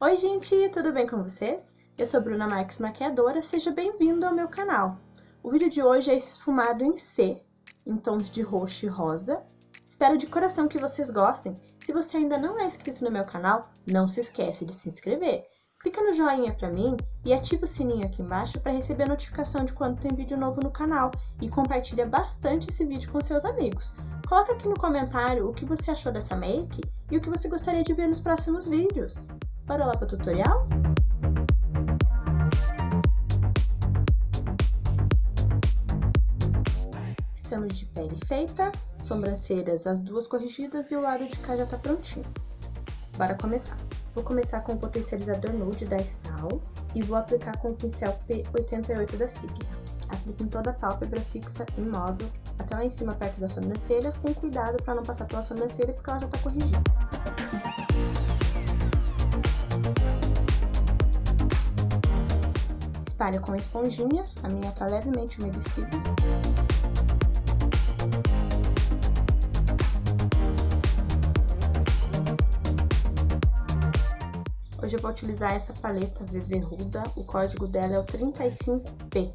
Oi gente, tudo bem com vocês? Eu sou Bruna Marques Maquiadora, seja bem-vindo ao meu canal. O vídeo de hoje é esse esfumado em C, em tons de roxo e rosa. Espero de coração que vocês gostem. Se você ainda não é inscrito no meu canal, não se esquece de se inscrever. Clica no joinha pra mim e ativa o sininho aqui embaixo para receber a notificação de quando tem vídeo novo no canal. E compartilha bastante esse vídeo com seus amigos. Coloca aqui no comentário o que você achou dessa make e o que você gostaria de ver nos próximos vídeos. Bora lá para o tutorial? Estamos de pele feita, sobrancelhas as duas corrigidas e o lado de cá já tá prontinho. Bora começar. Vou começar com o potencializador nude da Stahl e vou aplicar com o pincel P88 da Sigma. Aplico em toda a pálpebra fixa, imóvel, até lá em cima perto da sobrancelha, com cuidado para não passar pela sobrancelha porque ela já tá corrigida. Espalho com a esponjinha, a minha tá levemente umedecida. Hoje eu vou utilizar essa paleta VV Huda, o código dela é o 35P.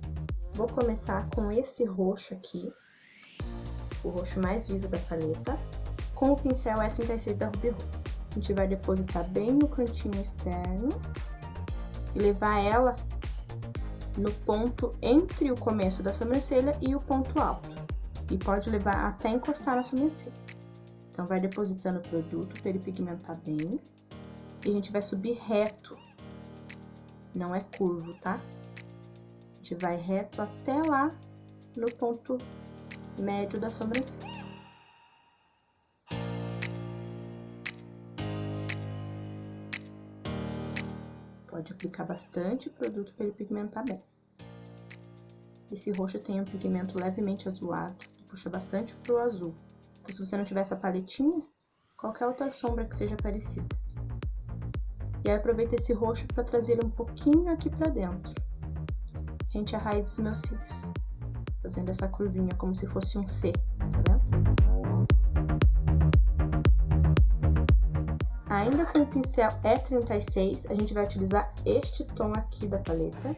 Vou começar com esse roxo aqui, o roxo mais vivo da paleta, com o pincel E36 da Ruby Rose. A gente vai depositar bem no cantinho externo e levar ela no ponto entre o começo da sobrancelha e o ponto alto. E pode levar até encostar na sobrancelha. Então, vai depositando o produto para ele pigmentar bem. E a gente vai subir reto. Não é curvo, tá? A gente vai reto até lá no ponto médio da sobrancelha. Pode aplicar bastante produto para ele pigmentar bem. Esse roxo tem um pigmento levemente azulado, puxa bastante pro azul. Então, se você não tiver essa paletinha, qualquer outra sombra que seja parecida. E aí, aproveita esse roxo para trazer ele um pouquinho aqui para dentro, rente à raiz dos meus cílios, fazendo essa curvinha como se fosse um C, tá vendo? Ainda com o pincel E36, a gente vai utilizar este tom aqui da paleta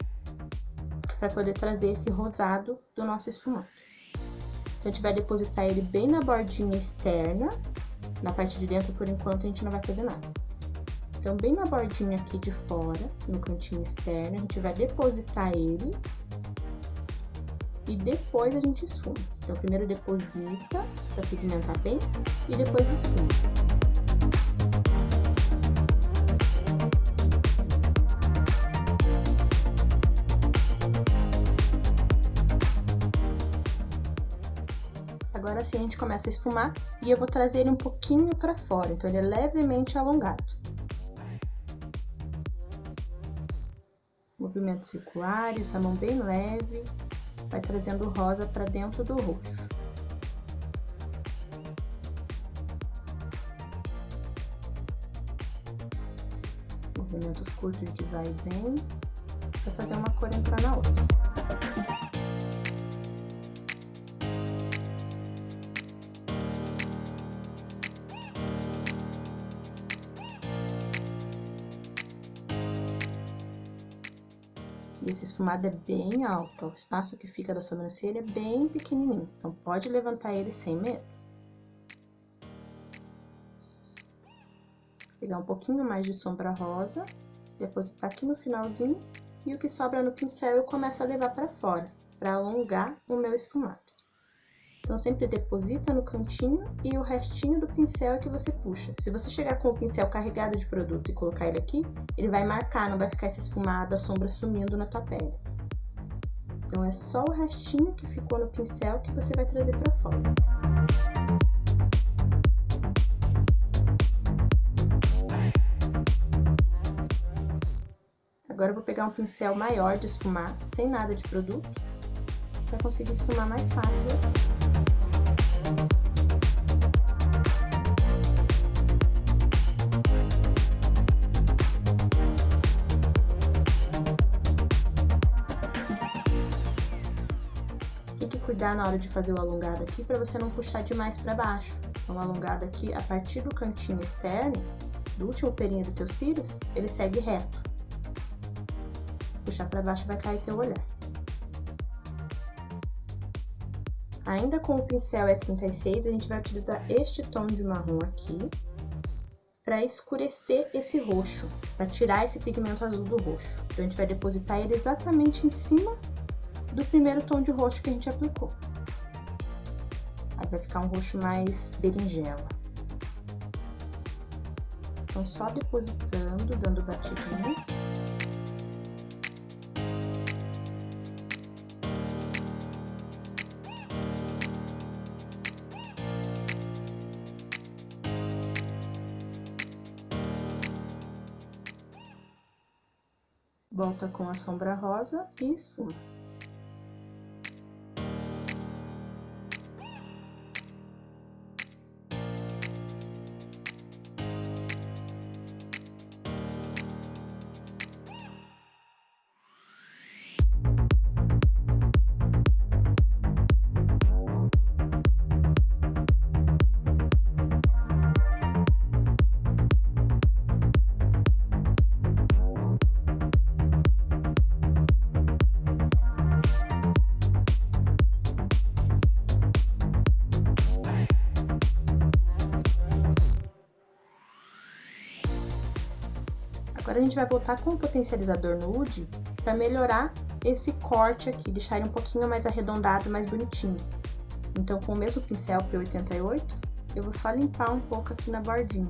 para poder trazer esse rosado do nosso esfumado. Então, a gente vai depositar ele bem na bordinha externa, na parte de dentro, por enquanto, a gente não vai fazer nada. Então, bem na bordinha aqui de fora, no cantinho externo, a gente vai depositar ele e depois a gente esfuma. Então, primeiro deposita para pigmentar bem e depois esfuma. Agora sim a gente começa a esfumar e eu vou trazer ele um pouquinho para fora, então ele é levemente alongado. Movimentos circulares, a mão bem leve, vai trazendo o rosa para dentro do roxo. Movimentos curtos de vai e vem, para fazer uma cor entrar na outra. E esse esfumado é bem alto, ó. O espaço que fica da sobrancelha é bem pequenininho, então pode levantar ele sem medo. Pegar um pouquinho mais de sombra rosa, depositar aqui no finalzinho, e o que sobra no pincel eu começo a levar para fora, para alongar o meu esfumado. Então, sempre deposita no cantinho e o restinho do pincel é que você puxa. Se você chegar com o pincel carregado de produto e colocar ele aqui, ele vai marcar, não vai ficar esse esfumado, a sombra sumindo na tua pele. Então, é só o restinho que ficou no pincel que você vai trazer para fora. Agora, eu vou pegar um pincel maior de esfumar, sem nada de produto, para conseguir esfumar mais fácil aqui. Tem que cuidar na hora de fazer o alongado aqui para você não puxar demais para baixo. Então, alongado aqui a partir do cantinho externo do último pelinho dos teus cílios, ele segue reto. Puxar para baixo vai cair teu olhar. Ainda com o pincel E36, a gente vai utilizar este tom de marrom aqui para escurecer esse roxo, para tirar esse pigmento azul do roxo. Então, a gente vai depositar ele exatamente em cima do primeiro tom de roxo que a gente aplicou. Aí vai ficar um roxo mais berinjela. Então, só depositando, dando batidinhas. Volta com a sombra rosa e esfuma. Agora a gente vai voltar com o potencializador nude para melhorar esse corte aqui, deixar ele um pouquinho mais arredondado, mais bonitinho. Então, com o mesmo pincel P88, eu vou só limpar um pouco aqui na bordinha.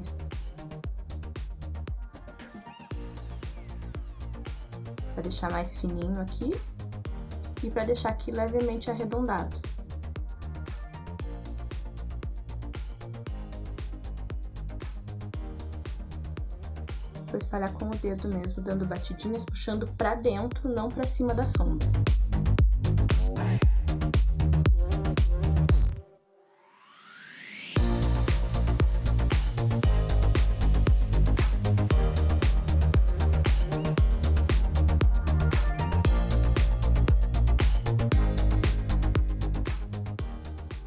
Para deixar mais fininho aqui e para deixar aqui levemente arredondado. Vou espalhar com o dedo mesmo, dando batidinhas, puxando pra dentro, não pra cima da sombra.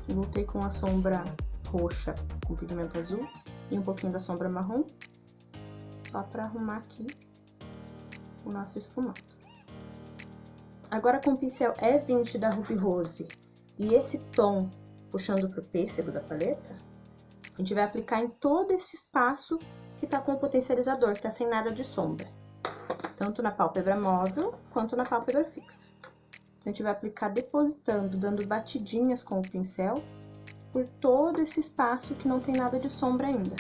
Voltei com a sombra roxa com pigmento azul e um pouquinho da sombra marrom. Só para arrumar aqui o nosso esfumato. Agora com o pincel E20 da Ruby Rose e esse tom puxando para o pêssego da paleta, a gente vai aplicar em todo esse espaço que tá com o potencializador, que tá sem nada de sombra. Tanto na pálpebra móvel, quanto na pálpebra fixa. A gente vai aplicar depositando, dando batidinhas com o pincel por todo esse espaço que não tem nada de sombra ainda.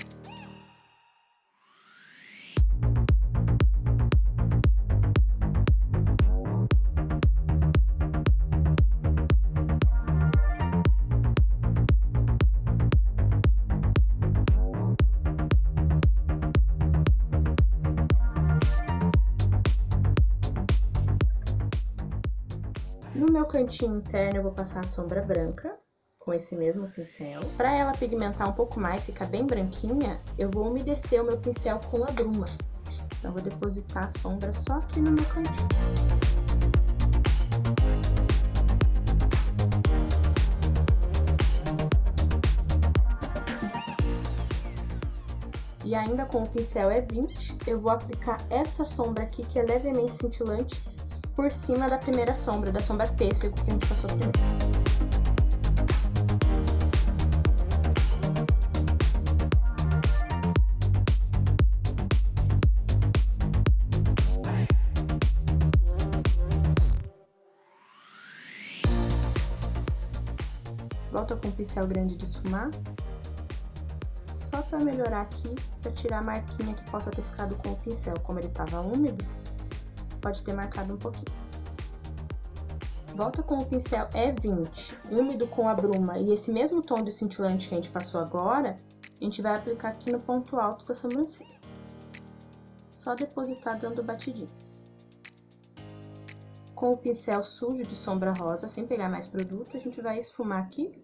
No meu cantinho interno eu vou passar a sombra branca, com esse mesmo pincel. Para ela pigmentar um pouco mais, ficar bem branquinha, eu vou umedecer o meu pincel com a bruma. Então, eu vou depositar a sombra só aqui no meu cantinho. E ainda com o pincel E20, eu vou aplicar essa sombra aqui, que é levemente cintilante, por cima da primeira sombra, da sombra pêssego que a gente passou primeiro. Volta com o pincel grande de esfumar, só para melhorar aqui, para tirar a marquinha que possa ter ficado com o pincel. Como ele estava úmido, pode ter marcado um pouquinho. Volta com o pincel E20, úmido com a bruma, e esse mesmo tom de cintilante que a gente passou agora, a gente vai aplicar aqui no ponto alto da sobrancelha. Só depositar dando batidinhas. Com o pincel sujo de sombra rosa, sem pegar mais produto, a gente vai esfumar aqui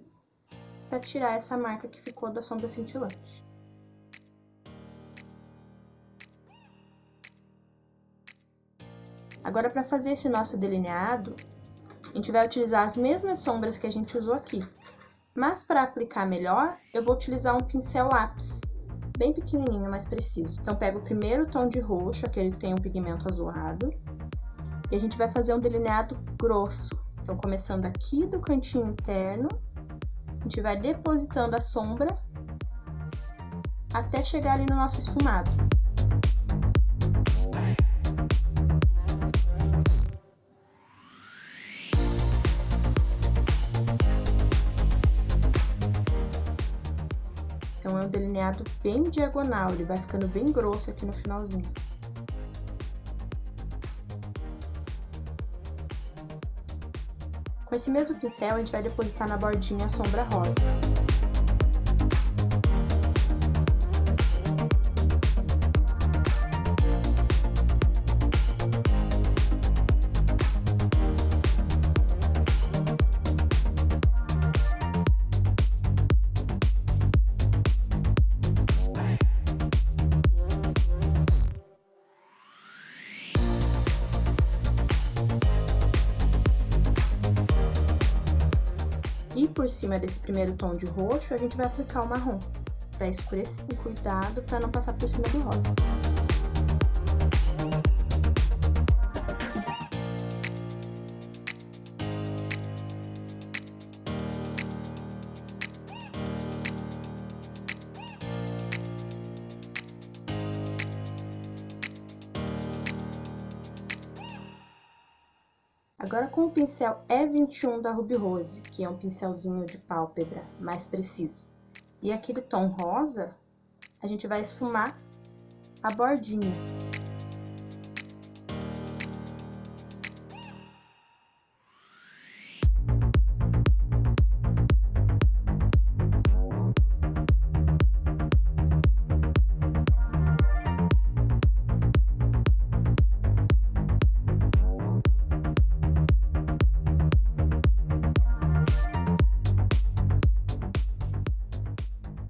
para tirar essa marca que ficou da sombra cintilante. Agora, para fazer esse nosso delineado, a gente vai utilizar as mesmas sombras que a gente usou aqui. Mas para aplicar melhor, eu vou utilizar um pincel lápis. bem pequenininho, mais preciso. Então, pego o primeiro tom de roxo, aquele que tem um pigmento azulado, e a gente vai fazer um delineado grosso. Então, começando aqui do cantinho interno, a gente vai depositando a sombra até chegar ali no nosso esfumado. Então, é um delineado bem diagonal, ele vai ficando bem grosso aqui no finalzinho. Com esse mesmo pincel, a gente vai depositar na bordinha a sombra rosa. E por cima desse primeiro tom de roxo, a gente vai aplicar o marrom, para escurecer. E cuidado para não passar por cima do rosa. Agora, com o pincel E21 da Ruby Rose, que é um pincelzinho de pálpebra mais preciso, e aquele tom rosa, a gente vai esfumar a bordinha.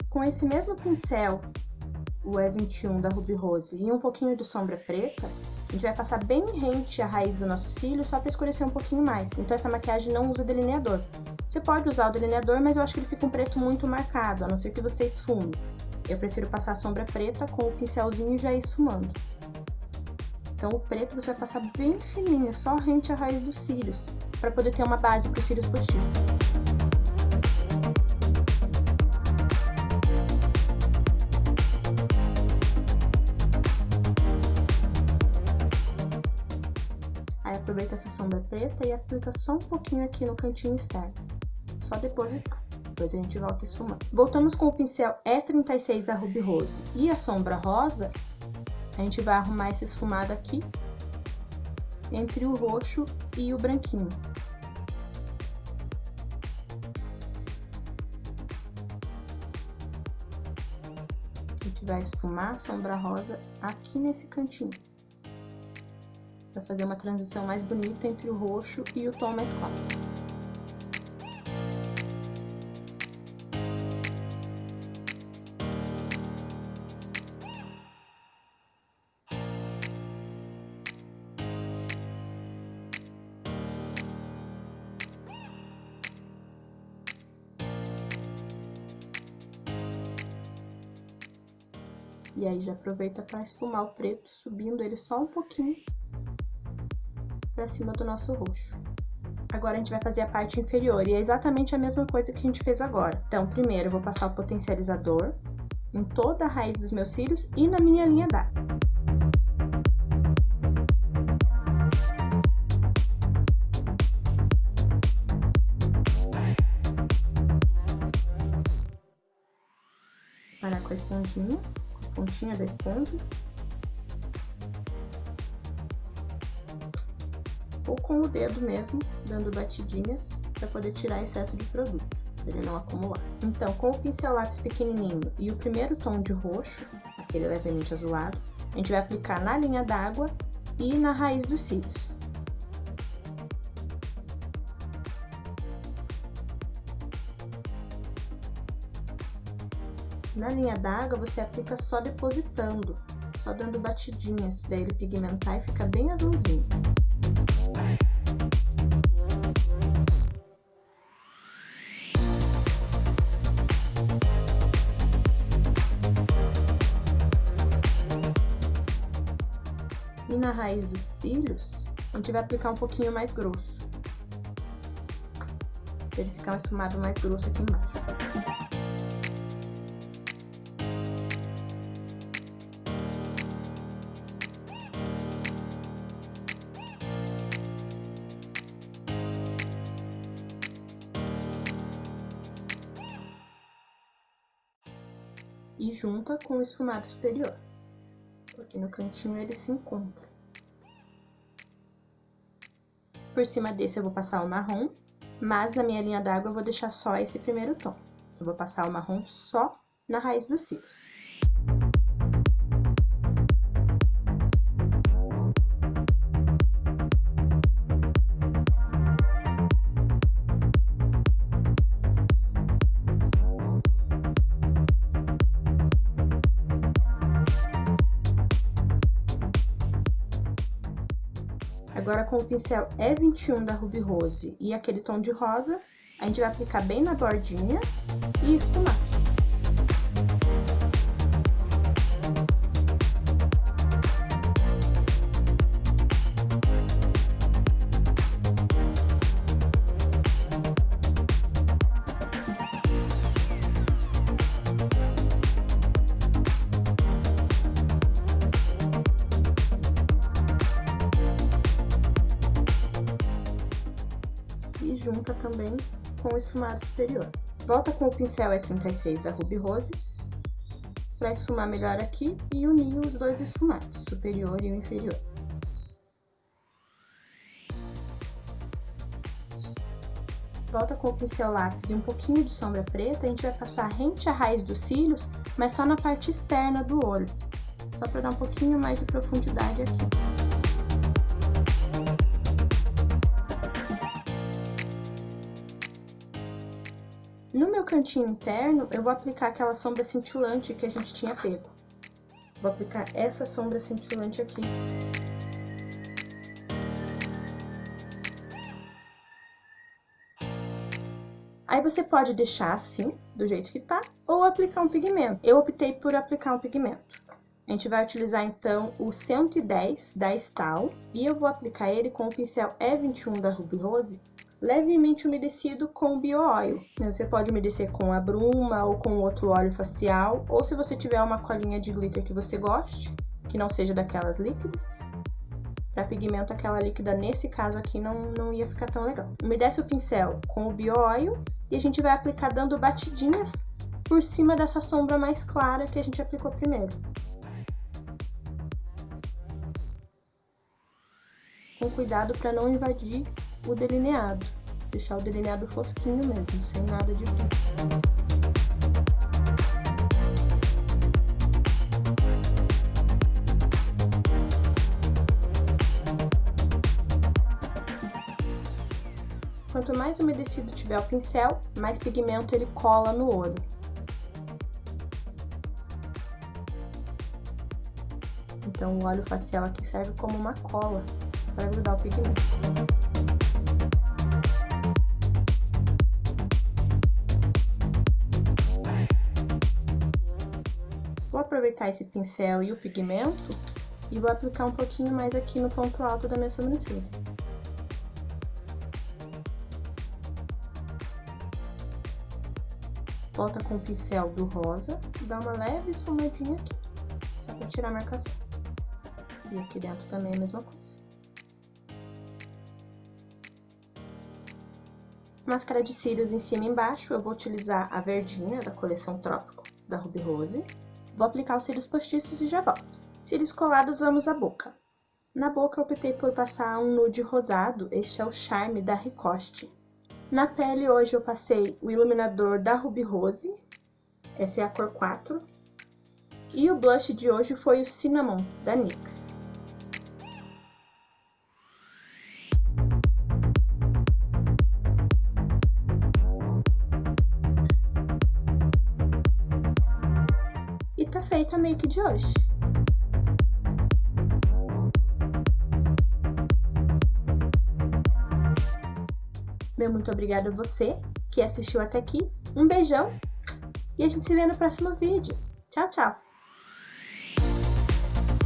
Com esse mesmo pincel, o E21 da Ruby Rose, e um pouquinho de sombra preta, a gente vai passar bem rente a raiz do nosso cílio, só para escurecer um pouquinho mais. Então, essa maquiagem não usa delineador. Você pode usar o delineador, mas eu acho que ele fica um preto muito marcado, a não ser que você esfume. Eu prefiro passar a sombra preta com o pincelzinho e já ir esfumando. Então, o preto você vai passar bem fininho, só rente a raiz dos cílios, para poder ter uma base para os cílios postiços. Aproveita essa sombra preta e aplica só um pouquinho aqui no cantinho externo. Só depositar. Depois a gente volta a esfumar. Voltamos com o pincel E36 da Ruby Rose e a sombra rosa. A gente vai arrumar esse esfumado aqui entre o roxo e o branquinho. A gente vai esfumar a sombra rosa aqui nesse cantinho, para fazer uma transição mais bonita entre o roxo e o tom mais claro. E aí já aproveita para esfumar o preto, subindo ele só um pouquinho para cima do nosso roxo. Agora a gente vai fazer a parte inferior, e é exatamente a mesma coisa que a gente fez agora. Então, primeiro eu vou passar o potencializador em toda a raiz dos meus cílios e na minha linha d'água. Parar com a esponjinha, com a pontinha da esponja. Ou com o dedo mesmo, dando batidinhas para poder tirar excesso de produto, para ele não acumular. Então, com o pincel lápis pequenininho e o primeiro tom de roxo, aquele levemente azulado, a gente vai aplicar na linha d'água e na raiz dos cílios. Na linha d'água, você aplica só depositando, só dando batidinhas para ele pigmentar e ficar bem azulzinho. E na raiz dos cílios, a gente vai aplicar um pouquinho mais grosso. Pra ele ficar um esfumado mais grosso aqui embaixo. E junta com o esfumado superior. Aqui no cantinho ele se encontra. Por cima desse eu vou passar o marrom, mas na minha linha d'água eu vou deixar só esse primeiro tom. Eu vou passar o marrom só na raiz dos cílios. Agora, com o pincel E21 da Ruby Rose e aquele tom de rosa, a gente vai aplicar bem na bordinha e esfumar. E junta também com o esfumado superior. Volta com o pincel E36 da Ruby Rose para esfumar melhor aqui e unir os dois esfumados, o superior e o inferior. Volta com o pincel lápis e um pouquinho de sombra preta, a gente vai passar rente à raiz dos cílios, mas só na parte externa do olho, só para dar um pouquinho mais de profundidade aqui. No meu cantinho interno, eu vou aplicar aquela sombra cintilante que a gente tinha pego. Vou aplicar essa sombra cintilante aqui. Aí você pode deixar assim, do jeito que tá, ou aplicar um pigmento. Eu optei por aplicar um pigmento. A gente vai utilizar, então, o 110 da Stahl, e eu vou aplicar ele com o pincel E21 da Ruby Rose, levemente umedecido com Bio Oil. Você pode umedecer com a bruma ou com outro óleo facial, ou se você tiver uma colinha de glitter que você goste, que não seja daquelas líquidas. Para pigmento, aquela líquida, nesse caso aqui, não ia ficar tão legal. Umedece o pincel com o Bio Oil e a gente vai aplicar dando batidinhas por cima dessa sombra mais clara que a gente aplicou primeiro. Com cuidado para não invadir o delineado, deixar o delineado fosquinho mesmo, sem nada de brilho. Quanto mais umedecido tiver o pincel, mais pigmento ele cola no olho. Então o óleo facial aqui serve como uma cola para grudar o pigmento. Vou aproveitar esse pincel e o pigmento e vou aplicar um pouquinho mais aqui no ponto alto da minha sobrancelha. Volta com o pincel do rosa, dá uma leve esfumadinha aqui, só para tirar a marcação. E aqui dentro também é a mesma coisa. Máscara de cílios em cima e embaixo, eu vou utilizar a verdinha da coleção Trópico, da Ruby Rose. Vou aplicar os cílios postiços e já volto. Cílios colados, vamos à boca. Na boca eu optei por passar um nude rosado, este é o Charme da Ricoste. Na pele hoje eu passei o iluminador da Ruby Rose, essa é a cor 4. E o blush de hoje foi o Cinnamon, da NYX. E tá feita a make de hoje. Meu muito obrigada a você que assistiu até aqui. Um beijão e a gente se vê no próximo vídeo. Tchau, tchau!